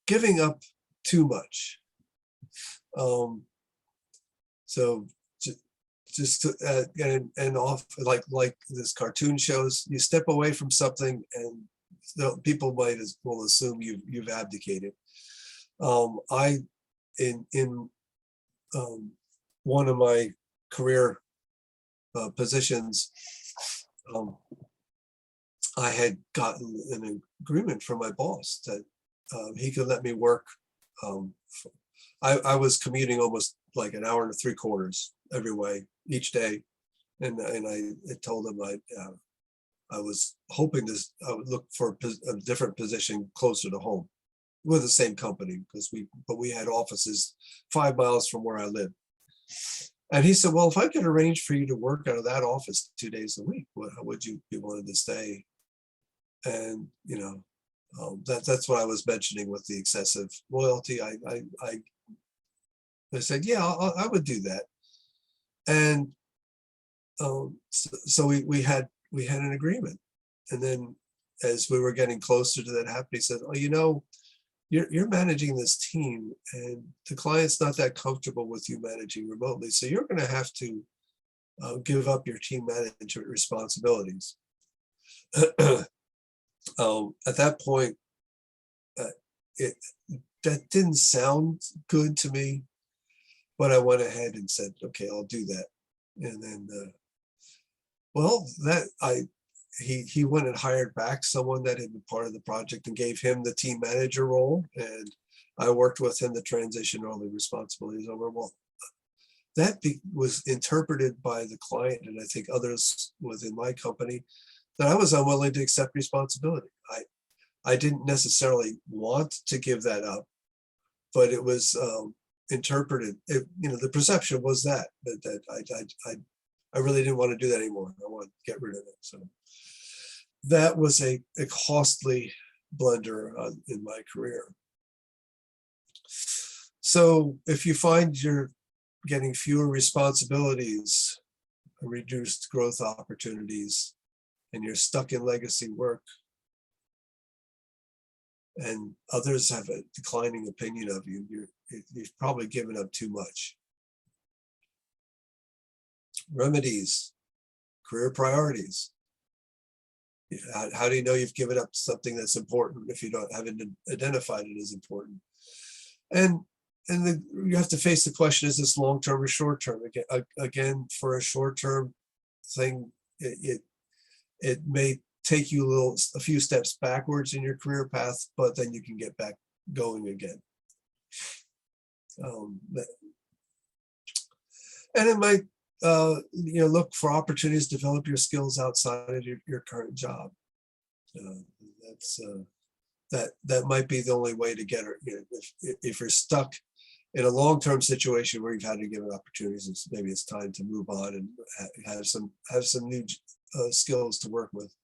giving up too much. So just and off like this cartoon shows, you step away from something and people will assume you've abdicated. I in one of my career positions, I had gotten an agreement from my boss that he could let me work. I was commuting almost like an hour and 3/4 every way each day, and I told him I was hoping I would look for a different position closer to home with the same company, but we had offices 5 miles from where I lived. And he said, well, if I could arrange for you to work out of that office 2 days a week, would you be willing to stay? And that's what I was mentioning with the excessive loyalty. I said, yeah, I would do that. And so we had an agreement. And then as we were getting closer to that happening, he said, oh, you're managing this team and the client's not that comfortable with you managing remotely. So you're going to have to give up your team management responsibilities. At that point, that didn't sound good to me, but I went ahead and said, okay, I'll do that. And then, he went and hired back someone that had been part of the project and gave him the team manager role. And I worked with him to transition all the responsibilities over. Well, that was interpreted by the client, and I think others within my company, that I was unwilling to accept responsibility. I didn't necessarily want to give that up, but it was interpreted. The perception was that I really didn't want to do that anymore. I wanted to get rid of it. So that was a costly blunder in my career. So if you find you're getting fewer responsibilities, reduced growth opportunities, and you're stuck in legacy work, and others have a declining opinion of you, you've probably given up too much. Remedies, career priorities. How do you know you've given up something that's important if you haven't identified it as important? And you have to face the question: is this long-term or short-term? Again, for a short-term thing, it may take you a few steps backwards in your career path, but then you can get back going again. And it might look for opportunities to develop your skills outside of your current job. That might be the only way to get it. If you're stuck in a long-term situation where you've had to give it opportunities, maybe it's time to move on and have some new skills to work with.